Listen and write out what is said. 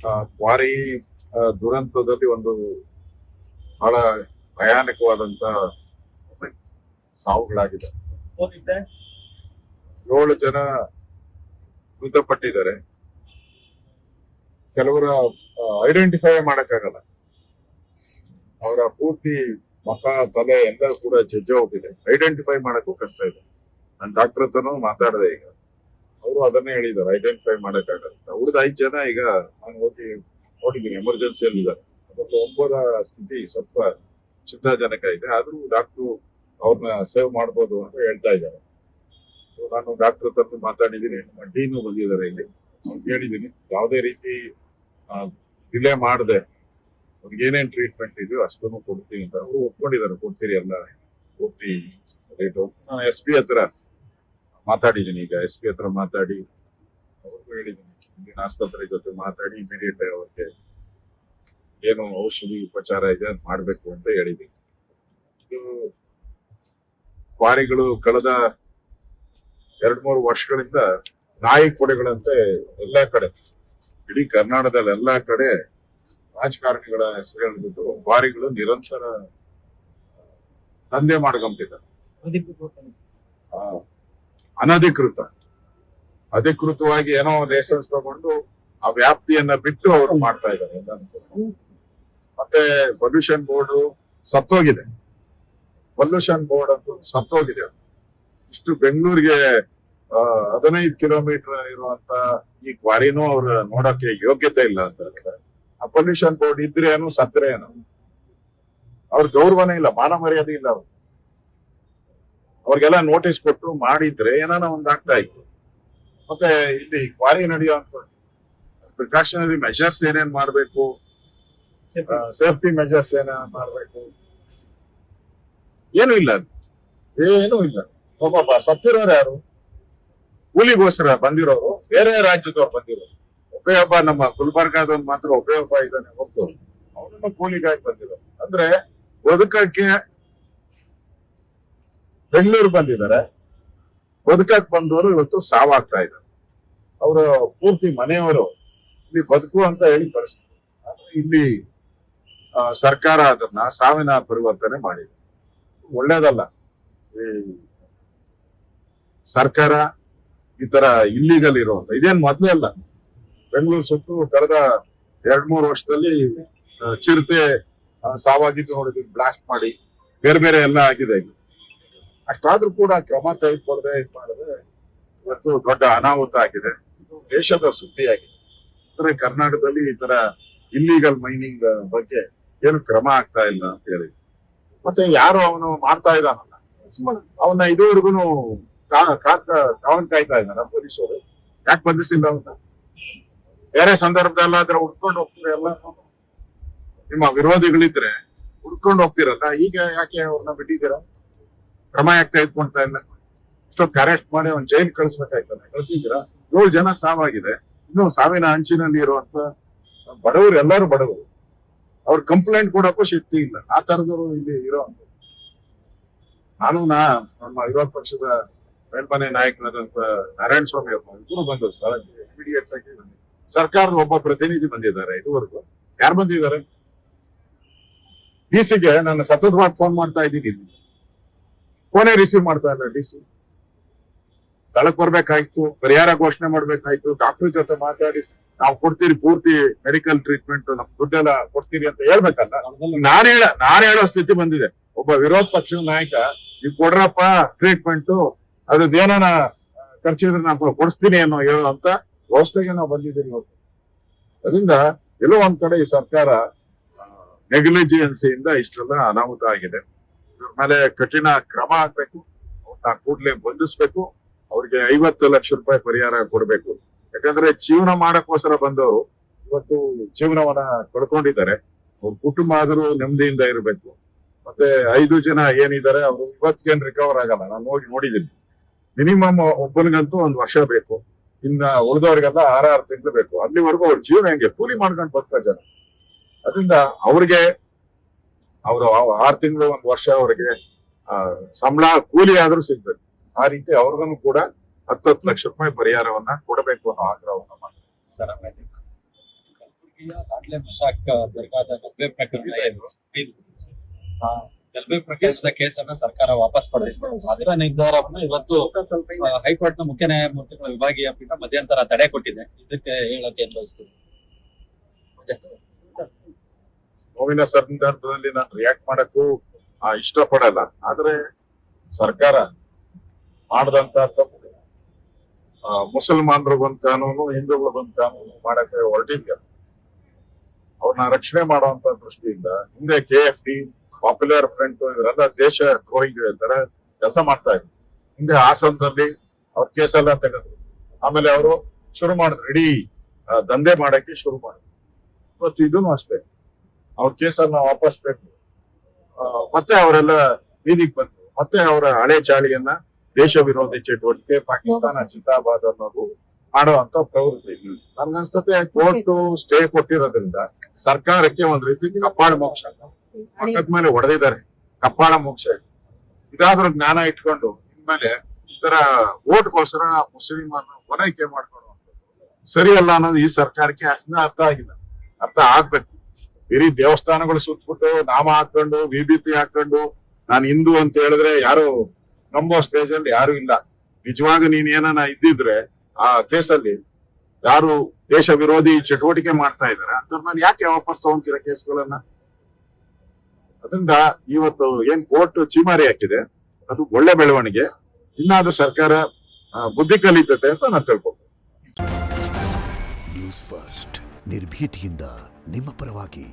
Quarry ದುರಂತದಲ್ಲಿ ಒಂದು ಬಹಳ ಭಯಾನಕವಾದಂತ ಸಾವುಗಳಾಗಿದೆ. 7 ಜನ ಮೃತಪಟ್ಟಿದ್ದಾರೆ. ಕೆಲವರ ಐಡೆಂಟಿಫೈ ಮಾಡಕ್ಕಾಗಲ್ಲ. ಅವರ ಪೂರ್ತಿ ಮುಖ ತಲೆ ಎಲ್ಲ ಕೂಡ ಜಜ್ಜ ಹೋಗಿದೆ. ಐಡೆಂಟಿಫೈ ಮಾಡಕ್ಕೂ ಕಷ್ಟ ಇದೆ. ನಾನು ಡಾಕ್ಟರ್ ಹತ್ರನೂ ಮಾತಾಡಿದೆ. ಈಗ ಅವರು ಅದನ್ನೇ ಹೇಳಿದ್ದಾರೆ, ಐಡೆಂಟಿಫೈ ಮಾಡಕ್ಕಾಗಲ್ಲ. ಉಳಿದ 5 ಜನ ಈಗ ನಾನು ಹೋಗಿ ನೋಡಿದ್ದೀನಿ, ಎಮರ್ಜೆನ್ಸಿಯಲ್ಲಿ ಇದ್ದಾರೆ. ಅದಕ್ಕೆ ಒಬ್ಬರ ಸ್ಥಿತಿ ಸ್ವಲ್ಪ ಚಿಂತಾಜನಕ ಇದೆ. ಆದ್ರೂ ಡಾಕ್ಟ್ರು ಅವ್ರನ್ನ ಸೇವ್ ಮಾಡ್ಬೋದು ಅಂತ ಹೇಳ್ತಾ ಇದ್ದಾರೆ. ಸೊ ನಾನು ಡಾಕ್ಟರ್ ಹತ್ರ ಮಾತಾಡಿದ್ದೀನಿ. ನಮ್ಮ ಡೀನು ಬಂದಿದ್ದಾರೆ ಇಲ್ಲಿ. ಅವ್ರಿಗೆ ಹೇಳಿದ್ದೀನಿ ಯಾವುದೇ ರೀತಿ ಡಿಲೇ ಮಾಡದೆ ಅವ್ರಿಗೆ ಏನೇನ್ ಟ್ರೀಟ್ಮೆಂಟ್ ಇದೆಯೋ ಅಷ್ಟನ್ನು ಕೊಡ್ತೀನಿ ಅಂತ. ಅವರು ಒಪ್ಕೊಂಡಿದ್ದಾರೆ, ಕೊಡ್ತೀರಿ ಎಲ್ಲ ಪೂರ್ತಿ ರೇಟು. ನಾನು SP ಹತ್ರ ಮಾತಾಡಿದ್ದೀನಿ. ಈಗ SP ಹತ್ರ ಮಾತಾಡಿ ಅವ್ರಿಗೂ ಹೇಳಿದ್ದೀನಿ, ಇಲ್ಲಿನ ಆಸ್ಪತ್ರೆ ಜೊತೆ ಮಾತಾಡಿ ಇಮಿಡಿಯೇಟ್ ಅವ್ರಿಗೆ ಏನು ಔಷಧಿ ಉಪಚಾರ ಇದೆ ಅದು ಮಾಡ್ಬೇಕು ಅಂತ ಹೇಳಿದ್ದೀನಿ. ಇದು ಕ್ವಾರಿಗಳು ಕಳೆದ 2-3 ವರ್ಷಗಳಿಂದ ನಾಯಿ ಕೊಡೆಗಳಂತೆ ಎಲ್ಲಾ ಕಡೆ, ಇಡೀ ಕರ್ನಾಟಕದಲ್ಲಿ ಎಲ್ಲಾ ಕಡೆ ರಾಜಕಾರಣಿಗಳ ಹೆಸರು ಹೇಳ್ಬಿಟ್ಟು ಕ್ವಾರಿಗಳು ನಿರಂತರ ದಂಧೆ ಮಾಡ್ಕೊಂತಿದ್ದಾರೆ. ಅಧಿಕೃತವಾಗಿ ಏನೋ ಲೈಸೆನ್ಸ್ ತಗೊಂಡು ಆ ವ್ಯಾಪ್ತಿಯನ್ನ ಬಿಟ್ಟು ಅವರು ಮಾಡ್ತಾ ಇದ್ದಾರೆ ಎಲ್ಲಾನು. ಮತ್ತೆ ಪೊಲ್ಯೂಷನ್ ಬೋರ್ಡ್ ಸತ್ತೋಗಿದೆ. ಪೊಲ್ಯೂಷನ್ ಬೋರ್ಡ್ ಅಂತೂ ಸತ್ತೋಗಿದೆ. ಇಷ್ಟು ಬೆಂಗಳೂರಿಗೆ 15 ಕಿಲೋಮೀಟರ್ ಇರುವಂತ ಈ ಕ್ವಾರಿನೂ ಅವ್ರ ನೋಡಕ್ಕೆ ಯೋಗ್ಯತೆ ಇಲ್ಲ ಅಂತ ಹೇಳ್ತಾರೆ. ಆ ಪೊಲ್ಯೂಷನ್ ಬೋರ್ಡ್ ಇದ್ರೆ ಏನು ಸತ್ರೆ ಏನು, ಅವ್ರ ಗೌರವನೇ ಇಲ್ಲ, ಮಾನ ಮರ್ಯಾದೆ ಇಲ್ಲ. ಅವ್ರಿಗೆಲ್ಲ ನೋಟಿಸ್ ಕೊಟ್ಟು ಮಾಡಿದ್ರೆ ಏನಾನ ಒಂದಾಗ್ತಾ ಇತ್ತು. ಮತ್ತೆ ಇಲ್ಲಿ ಕ್ವಾರಿ ನಡೆಯುವಂತ ಪ್ರಿಕಾಷನರಿ ಮೆಜರ್ಸ್ ಏನೇನ್ ಮಾಡ್ಬೇಕು, ಸೇಫ್ಟಿ ಮೆಜರ್ಸ್ ಏನೇನ್ ಮಾಡ್ಬೇಕು, ಏನು ಇಲ್ಲ. ಏನೂ ಇಲ್ಲ. ಒಬ್ಬ ಸತ್ತಿರೋರು ಯಾರು? ಕೂಲಿಗೋಸ್ಕರ ಬಂದಿರೋರು, ಬೇರೆ ರಾಜ್ಯದವ್ರು ಬಂದಿರೋರು. ಒಬ್ಬೇ ಒಬ್ಬ ನಮ್ಮ ಗುಲ್ಬರ್ಗಾದವ್ನು ಮಾತ್ರ ಒಬ್ಬೇ ಒಬ್ಬ ಇದ್ದಾನೆ ಹೊರತು ಅವನನ್ನ ಕೂಲಿಗಾಗಿ ಬಂದಿರೋರು. ಅಂದ್ರೆ ಬದುಕಕ್ಕೆ ಬೆಂಗಳೂರು ಬಂದಿದ್ದಾರೆ, ಬದುಕಕ್ ಬಂದವರು ಇವತ್ತು ಸಾವಾಗ್ತಾ ಇದ್ದಾರೆ. ಅವರು ಪೂರ್ತಿ ಮನೆಯವರು ಇಲ್ಲಿ ಬದುಕು ಅಂತ ಹೇಳಿ ಪರಿಸ್ಥಿತಿ. ಆದ್ರೆ ಇಲ್ಲಿ ಸರ್ಕಾರ ಅದನ್ನ ಸಾವಿನ ಪರಿವರ್ತನೆ ಮಾಡಿದೆ. ಒಳ್ಳೇದಲ್ಲ. ಈ ಸರ್ಕಾರ ಈ ತರ ಇಲ್ಲಿಗಲ್ ಇರುವಂತ ಇದೇನ್ ಮೊದ್ಲೇ ಅಲ್ಲ. ಬೆಂಗಳೂರು ಸುತ್ತು ಕಳೆದ 2-3 ವರ್ಷದಲ್ಲಿ ಚಿರತೆ ಸಾವಾಗಿದ್ದು ನೋಡಿದ್ವಿ, ಬ್ಲಾಸ್ಟ್ ಮಾಡಿ ಬೇರೆ ಬೇರೆ ಎಲ್ಲ ಆಗಿದೆ. ಅಷ್ಟಾದ್ರೂ ಕೂಡ ಕ್ರಮ ತೆಗೆದುಕೊಳ್ಳದೆ ಮಾಡಿದ್ರೆ ಇವತ್ತು ದೊಡ್ಡ ಅನಾಹುತ ಆಗಿದೆ. ಇದು ದೇಶದ ಸುದ್ದಿಯಾಗಿದೆ. ಅಂದ್ರೆ ಕರ್ನಾಟಕದಲ್ಲಿ ಈ ತರ ಇಲ್ಲಿಗಲ್ ಮೈನಿಂಗ್ ಬಗ್ಗೆ ಏನು ಕ್ರಮ ಆಗ್ತಾ ಇಲ್ಲ ಅಂತ ಹೇಳಿ. ಮತ್ತೆ ಯಾರು ಅವನು ಮಾಡ್ತಾ ಇದ್ದಾನಲ್ಲ ಅವನ್ನ ಇದುವರೆಗೂ ಕಾವನ್ ಕಾಯ್ತಾ ಇದ್ದಾರ ಪೊಲೀಸರು. ಯಾಕೆ ಬಂಧಿಸಿಲ್ಲ ಅವನ್ನ? ಬೇರೆ ಸಂದರ್ಭದಲ್ಲಾದ್ರೆ ಹುಡ್ಕೊಂಡು ಹೋಗ್ತೀರ ಎಲ್ಲ. ನಿಮ್ಮ ವಿರೋಧಿಗಳಿದ್ರೆ ಹುಡ್ಕೊಂಡು ಹೋಗ್ತಿರಲ್ಲ, ಈಗ ಯಾಕೆ ಅವ್ರನ್ನ ಬಿಟ್ಟಿದ್ದೀರಾ? ಕ್ರಮ ಯಾಕೆ ತೆಗೆದುಕೊಳ್ತಾ ಇಲ್ಲ? ಇಷ್ಟೊತ್ತು ಅರೆಸ್ಟ್ ಮಾಡಿ ಅವ್ನ ಜೈಲ್ ಕಳಿಸ್ಬೇಕಾಯ್ತಲ್ಲ, ಕಳ್ಸಿದ್ದೀರಾ? 7 ಜನ ಸಾವಾಗಿದೆ. ಇನ್ನು ಸಾವಿನ ಅಂಚಿನಲ್ಲಿ ಇರುವಂತ ಬಡವರು, ಎಲ್ಲರೂ ಬಡವರು. ಅವ್ರ ಕಂಪ್ಲೇಂಟ್ ಕೊಡಕ್ಕೂ ಶಕ್ತಿ ಇಲ್ಲ. ಆ ತರದವರು ಇಲ್ಲಿ ಇರೋಂತ. ನಾನು ನಮ್ಮ ವಿರೋಧ ಪಕ್ಷದ ಮೇಲ್ಮನೆ ನಾಯಕನಾದಂತ ನಾರಾಯಣ ಸ್ವಾಮಿ ಅವರು ಇಬ್ಬರು ಬಂದ್ರು ಸ್ಥಳಕ್ಕೆ. ಇಮಿಡಿಯೇಟ್ ಆಗಿ ಸರ್ಕಾರದ ಒಬ್ಬ ಪ್ರತಿನಿಧಿ ಬಂದಿದ್ದಾರೆ. ಇದುವರೆಗೂ ಯಾರು ಬಂದಿದ್ದಾರೆ? DC-ಗೆ ನಾನು ಸತತವಾಗಿ ಫೋನ್ ಮಾಡ್ತಾ ಇದ್ದೀನಿ, ಫೋನೇ ರಿಸೀವ್ ಮಾಡ್ತಾ ಇಲ್ಲ. DC ಸ್ಥಳಕ್ಕೆ ಬರ್ಬೇಕಾಯ್ತು, ಪರಿಹಾರ ಘೋಷಣೆ ಮಾಡ್ಬೇಕಾಯ್ತು, ಡಾಕ್ಟರ್ ಜೊತೆ ಮಾತಾಡಿ ನಾವು ಕೊಡ್ತೀರಿ ಪೂರ್ತಿ ಮೆಡಿಕಲ್ ಟ್ರೀಟ್ಮೆಂಟ್, ನಮ್ ದುಡ್ಡೆಲ್ಲ ಕೊಡ್ತೀರಿ ಅಂತ ಹೇಳ್ಬೇಕಲ್ಲ. ನಾನ್ ಹೇಳೋ ಸ್ಥಿತಿ ಬಂದಿದೆ. ಒಬ್ಬ ವಿರೋಧ ಪಕ್ಷದ ನಾಯಕ ನೀವು ಕೊಡ್ರಪ್ಪ ಟ್ರೀಟ್ಮೆಂಟ್, ಅದೇನಾನ ಖರ್ಚಿದ್ರೆ ನಾನು ಕೊಡಿಸ್ತೀನಿ ಅನ್ನೋ ಹೇಳುವಂತ ವ್ಯವಸ್ಥೆಗೆ ನಾವು ಬಂದಿದ್ದೀವಿ. ಅದರಿಂದ ಎಲ್ಲೋ ಒಂದ್ ಕಡೆ ಈ ಸರ್ಕಾರ ನೆಗ್ಲಿಜಿಯನ್ಸಿಯಿಂದ ಇಷ್ಟೆಲ್ಲ ಅನಾಹುತ ಆಗಿದೆ. ಇವ್ರ ಮೇಲೆ ಕಠಿಣ ಕ್ರಮ ಆಗ್ಬೇಕು. ಅವ್ರನ್ನ ಕೂಡ್ಲೆ ಬಂಧಿಸ್ಬೇಕು. ಅವ್ರಿಗೆ 50 ಲಕ್ಷ ರೂಪಾಯಿ ಪರಿಹಾರ ಕೊಡ್ಬೇಕು. ಯಾಕಂದ್ರೆ ಜೀವನ ಮಾಡಕ್ಕೋಸ್ಕರ ಬಂದವರು ಇವತ್ತು ಜೀವನವನ್ನ ಕಳ್ಕೊಂಡಿದ್ದಾರೆ. ಅವ್ರ ಕುಟುಂಬ ಆದ್ರೂ ನೆಮ್ಮದಿಯಿಂದ ಇರಬೇಕು. ಮತ್ತೆ 5 ಜನ ಏನಿದ್ದಾರೆ ಅವರು ಇವತ್ತಿಗೇನು ರಿಕವರ್ ಆಗಲ್ಲ. ನಾನು ಹೋಗಿ ನೋಡಿದ್ದೀನಿ. ಮಿನಿಮಮ್ ಒಬ್ಬನಿಗಂತೂ 1 ವರ್ಷ ಬೇಕು. ಇನ್ನ ಉಳಿದವ್ರಿಗೆಲ್ಲ 6 ತಿಂಗಳು ಬೇಕು. ಅಲ್ಲಿವರೆಗೂ ಅವ್ರ ಜೀವನ ಹೆಂಗೆ ಕೂಲಿ ಮಾಡ್ಕೊಂಡು ಬರ್ತಾ ಜನ. ಅದರಿಂದ ಅವ್ರಿಗೆ ಅವರು 6 ತಿಂಗಳು 1 ವರ್ಷ ಅವ್ರಿಗೆ ಸಂಬಳ ಕೂಲಿ ಆದ್ರೂ ಸಿಗ್ಬೇಕು. ಆ ರೀತಿ ಅವ್ರಿಗೂ ಕೂಡ 10 ಲಕ್ಷ ರೂಪಾಯಿ ಪರಿಹಾರವನ್ನ ಕೊಡಬೇಕು ಅನ್ನೋ ಆಗ್ರಹವನ್ನ ಮಾಡ್ತಾರೆ. ದಾಟ್ಲೆ ಮಶಾಕ್ ದರ್ಗಾದ ಗಲ್ಬೆ ಪ್ರಕರಣ ಗಲ್ಬೆ ಪ್ರಕರಣದ ಕೇಸನ್ನ ಸರ್ಕಾರ ವಾಪಸ್ ಪಡೆದುಕೊಂಡು ಅದರ ನಿರ್ಧಾರವನ್ನು ಇವತ್ತು ಹೈಕೋರ್ಟ್ ನ ಮುಖ್ಯ ನ್ಯಾಯಮೂರ್ತಿಗಳ ವಿಭಾಗೀಯ ಪೀಠ ಮಧ್ಯಂತರ ತಡೆ ಕೊಟ್ಟಿದೆ. ಇದಕ್ಕೆ ಹೇಳಕ್ಕೆ ಬಯಸ್ತೀನಿ. ನೋವಿನ ಸಂದರ್ಭದಲ್ಲಿ ನಾನು ರಿಯಾಕ್ಟ್ ಮಾಡಕ್ಕೂ ಇಷ್ಟಪಡಲ್ಲ. ಆದ್ರೆ ಸರ್ಕಾರ ಮಾಡದಂತ ತಪ್ಪು ಮುಸಲ್ಮಾನರಿಗೊಂದು ಕಾನೂನು, ಹಿಂದೂಗಳಿಗೊಂದು ಕಾನೂನು ಮಾಡಕ್ಕೆ ಹೊರಟಿದ್ದಾರೆ. ಅವ್ರನ್ನ ರಕ್ಷಣೆ ಮಾಡುವಂತ ದೃಷ್ಟಿಯಿಂದ ಹಿಂದೆ KFD, ಪಾಪ್ಯುಲರ್ ಫ್ರಂಟ್ ಇವರೆಲ್ಲ ದೇಶ ದ್ರೋಹಿಗಳ ತರ ಕೆಲಸ ಮಾಡ್ತಾ ಇದ್ರು. ಹಿಂದೆ ಹಾಸನದಲ್ಲಿ ಅವ್ರ ಕೇಸೆಲ್ಲ ತೆಗೆದ್ರು. ಆಮೇಲೆ ಅವರು ಶುರು ಮಾಡಿದ್ರು, ಇಡೀ ದಂಧೆ ಮಾಡಕ್ಕೆ ಶುರು ಮಾಡಿದ್ರು. ಇವತ್ತು ಇದನ್ನು ಅಷ್ಟೇ, ಅವ್ರ ಕೇಸನ್ನ ವಾಪಸ್ ತೆಗೆದು ಮತ್ತೆ ಅವರೆಲ್ಲ ಬೀದಿಗೆ ಬಂದ್ರು. ಮತ್ತೆ ಅವರ ಹಳೆ ಚಾಳಿಯನ್ನ ದೇಶ ವಿರೋಧಿ ಚಟುವಟಿಕೆ, ಪಾಕಿಸ್ತಾನ ಜಿಂದಾಬಾದ್ ಅನ್ನೋದು ಮಾಡುವಂತ ಪ್ರವೃತ್ತಿ. ನನ್ಗನ್ಸ್ತತೆ ಕೋರ್ಟ್ ಸ್ಟೇ ಕೊಟ್ಟಿರೋದ್ರಿಂದ ಸರ್ಕಾರಕ್ಕೆ ಒಂದ್ ರೀತಿ ಕಪ್ಪಾಳ ಮೋಕ್ಷ ಪಕ್ಕದ ಮೇಲೆ ಹೊಡೆದಿದ್ದಾರೆ. ಕಪ್ಪಾಳ ಮೋಕ್ಷ ಇದಾದ್ರೂ ಜ್ಞಾನ ಇಟ್ಕೊಂಡು ಇನ್ಮೇಲೆ ಈ ತರ ಓಟ್ಗೋಸ್ಕರ ಮುಸ್ಲಿಮರನ್ನು ಹೊರೈಕೆ ಮಾಡ್ಕೊಳ್ಳುವಂಥದ್ದು ಸರಿಯಲ್ಲ ಅನ್ನೋದು ಈ ಸರ್ಕಾರಕ್ಕೆ ಇನ್ನ ಅರ್ಥ ಆಗಿಲ್ಲ. ಅರ್ಥ ಆಗ್ಬೇಕು. ಬರೀ ದೇವಸ್ಥಾನಗಳು ಸುತ್ಬಿಟ್ಟು ನಾಮ ಹಾಕೊಂಡು ವಿಭೂತಿ ಹಾಕೊಂಡು ನಾನು ಹಿಂದೂ ಅಂತ ಹೇಳಿದ್ರೆ ಯಾರು ನಂಬೋ ಸ್ಟೇಜ್ ಅಲ್ಲಿ ಯಾರು ಇಲ್ಲ. ನಿಜವಾಗ ನೀನ್ ಏನಾನ ಇದ್ದಿದ್ರೆ ಆ ಕೇಸಲ್ಲಿ ಯಾರು ದೇಶ ವಿರೋಧಿ ಚಟುವಟಿಕೆ ಮಾಡ್ತಾ ಇದಾರೆ ಅಂತ ನಾನು ಯಾಕೆ ವಾಪಸ್ ತಗೊಂತೀರ ಕೇಸ್ಗಳನ್ನ? ಅದರಿಂದ ಇವತ್ತು ಏನ್ ಕೋರ್ಟ್ ಚೀಮಾರಿ ಹಾಕಿದೆ ಅದು ಒಳ್ಳೆ ಬೆಳವಣಿಗೆ. ಇನ್ನಾದ್ರೂ ಸರ್ಕಾರ ಬುದ್ಧಿ ಕಲಿತತೆ ಅಂತ ನಾನು ತಿಳ್ಕೊತೀನಿ. ನ್ಯೂಸ್ ಫಸ್ಟ್ ನಿರ್ಭೀತಿಯಿಂದ ನಿಮ್ಮ ಪರವಾಗಿ.